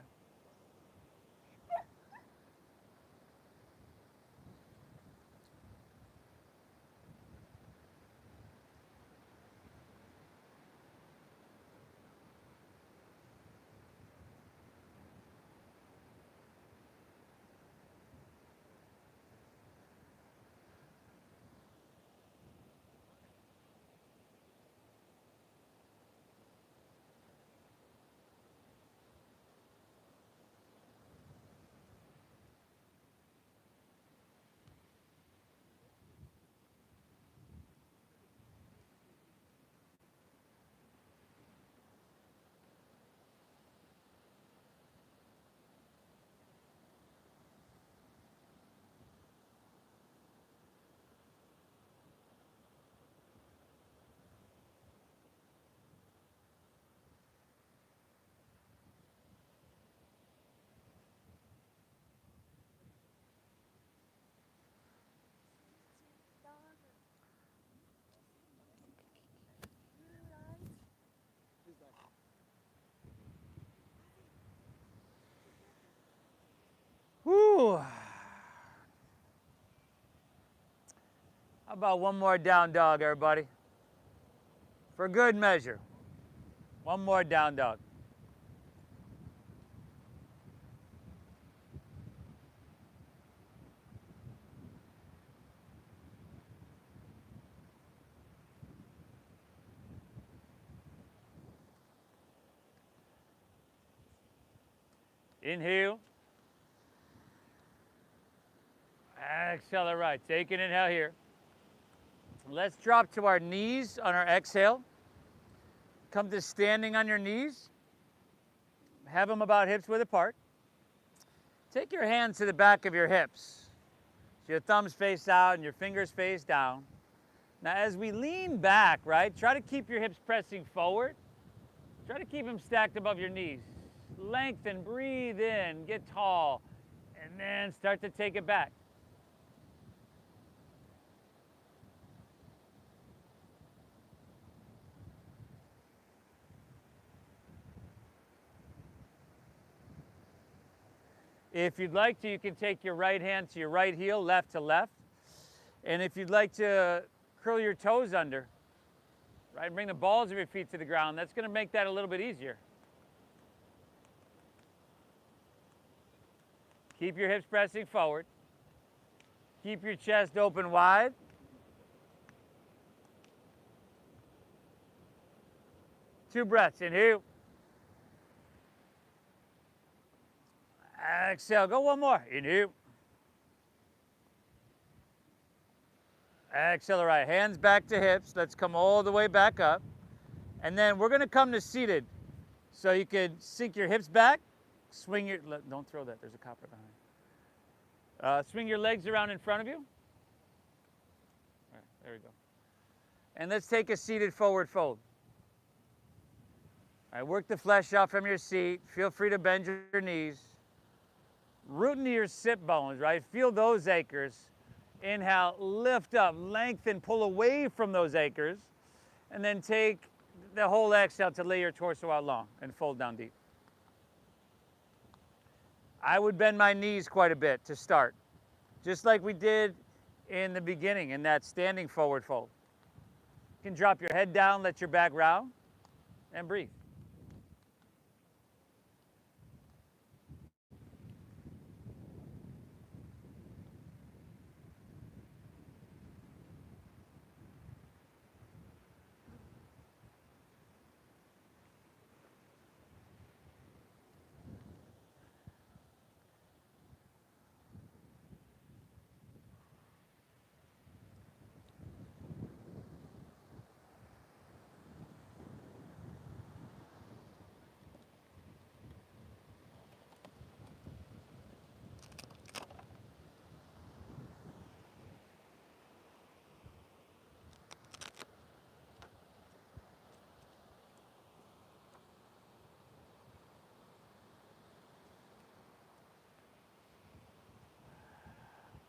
Whew. How about one more down dog, everybody? For good measure. One more down dog. Inhale. Exhale, all right. Take an inhale here. Let's drop to our knees on our exhale. Come to standing on your knees. Have them about hips width apart. Take your hands to the back of your hips. So your thumbs face out and your fingers face down. Now as we lean back, right, try to keep your hips pressing forward. Try to keep them stacked above your knees. Lengthen, breathe in, get tall, and then start to take it back. If you'd like to, you can take your right hand to your right heel, left to left. And if you'd like to curl your toes under, right, bring the balls of your feet to the ground, that's going to make that a little bit easier. Keep your hips pressing forward. Keep your chest open wide. Two breaths. Inhale. Exhale. Go one more. Inhale. Accelerate. Hands back to hips. Let's come all the way back up. And then we're going to come to seated. So you could sink your hips back. Swing your... Don't throw that. There's a copper behind. Swing your legs around in front of you. All right, there we go. And let's take a seated forward fold. All right, work the flesh out from your seat. Feel free to bend your knees. Root into your sit bones, right? Feel those anchors. Inhale, lift up, lengthen, pull away from those anchors. And then take the whole exhale to lay your torso out long and fold down deep. I would bend my knees quite a bit to start, just like we did in the beginning in that standing forward fold. You can drop your head down, let your back round, and breathe.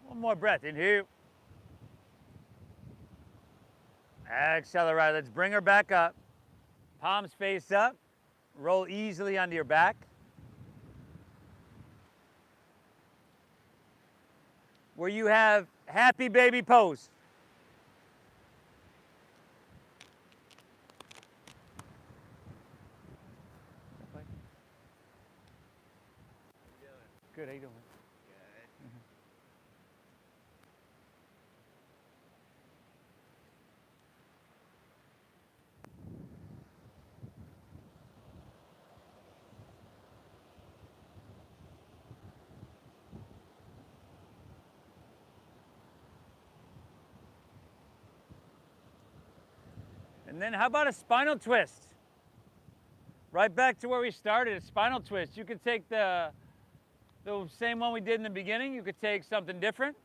One more breath. Inhale. Accelerate. Let's bring her back up. Palms face up. Roll easily onto your back. Where you have happy baby pose. Good. How you doing? And then how about a spinal twist? Right back to where we started, a spinal twist. You could take the same one we did in the beginning. You could take something different.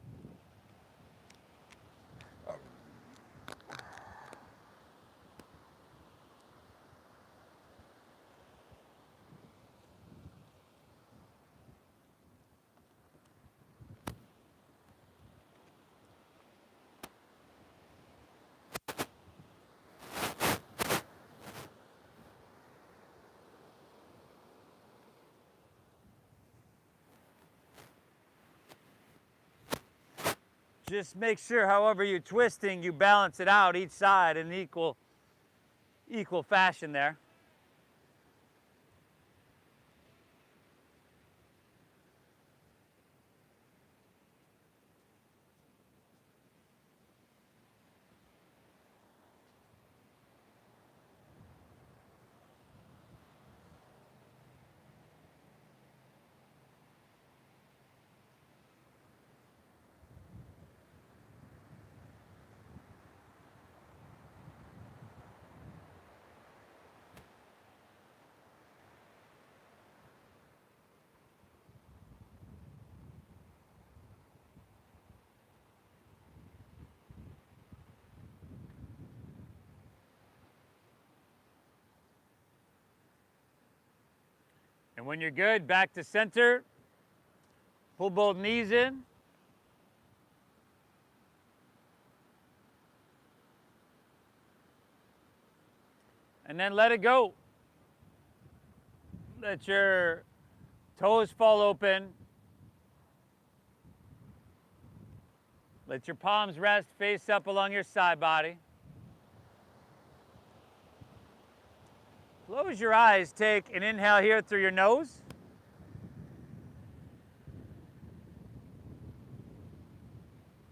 Just make sure, however you're twisting, you balance it out each side in equal fashion there. And when you're good, back to center. Pull both knees in. And then let it go. Let your toes fall open. Let your palms rest face up along your side body. Close your eyes. Take an inhale here through your nose.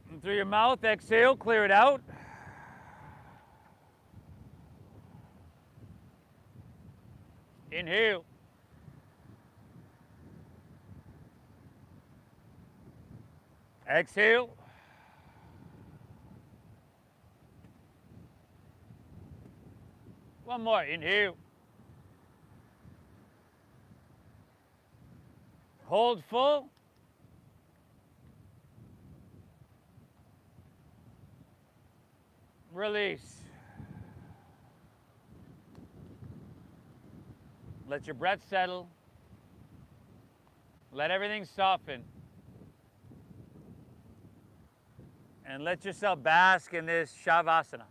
And through your mouth, exhale, clear it out. Inhale. Exhale. One more. Inhale. Hold full. Release. Let your breath settle. Let everything soften. And let yourself bask in this Shavasana.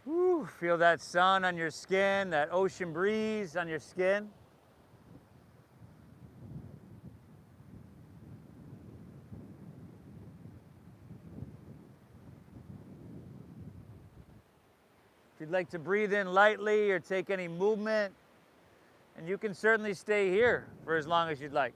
Whew, feel that sun on your skin, that ocean breeze on your skin. If you'd like to breathe in lightly or take any movement, and you can certainly stay here for as long as you'd like.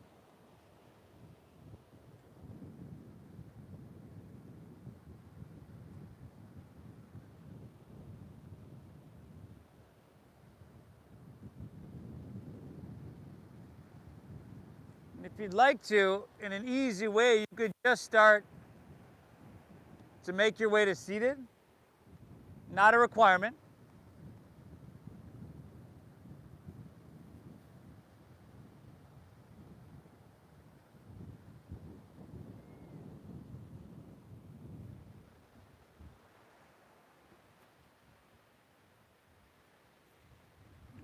If you'd like to, in an easy way, you could just start to make your way to seated. not a requirement.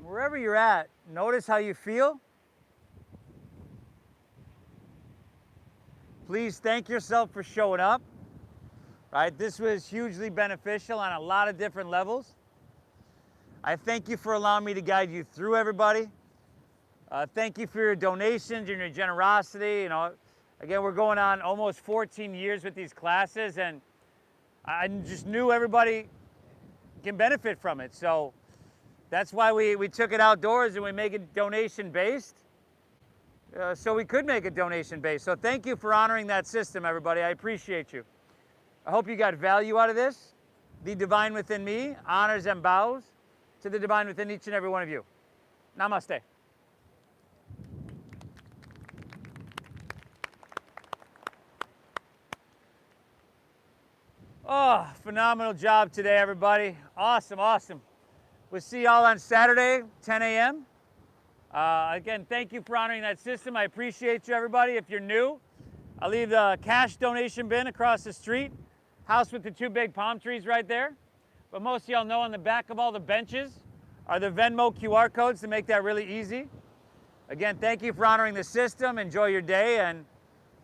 Wherever you're at, notice how you feel. Please thank yourself for showing up. Right? This was hugely beneficial on a lot of different levels. I thank you for allowing me to guide you through, everybody. Thank you for your donations and your generosity. You know, again, we're going on almost 14 years with these classes, and I just knew everybody can benefit from it. So that's why we took it outdoors and we make it donation-based. So we could make it donation-based. So thank you for honoring that system, everybody. I appreciate you. I hope you got value out of this. The divine within me honors and bows to the divine within each and every one of you. Namaste. Oh, phenomenal job today, everybody. Awesome, awesome. We'll see y'all on Saturday, 10 a.m. Again, thank you for honoring that system. I appreciate you, everybody. If you're new, I'll leave the cash donation bin across the street. House with the 2 big palm trees right there. But most of y'all know on the back of all the benches are the Venmo QR codes to make that really easy. Again, thank you for honoring the system. Enjoy your day, and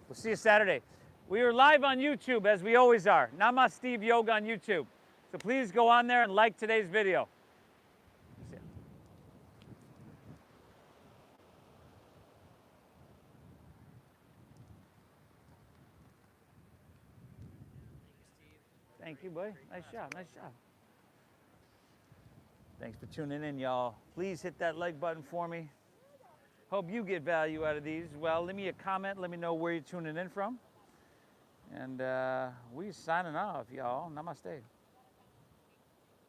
we'll see you Saturday. We are live on YouTube, as we always are. Namaste Steve Yoga on YouTube. So please go on there and like today's video. Thank you, boy. Nice job, nice job. Thanks for tuning in, y'all. Please hit that like button for me. Hope you get value out of these as well. Leave me a comment. Let me know where you're tuning in from. And we're signing off, y'all. Namaste.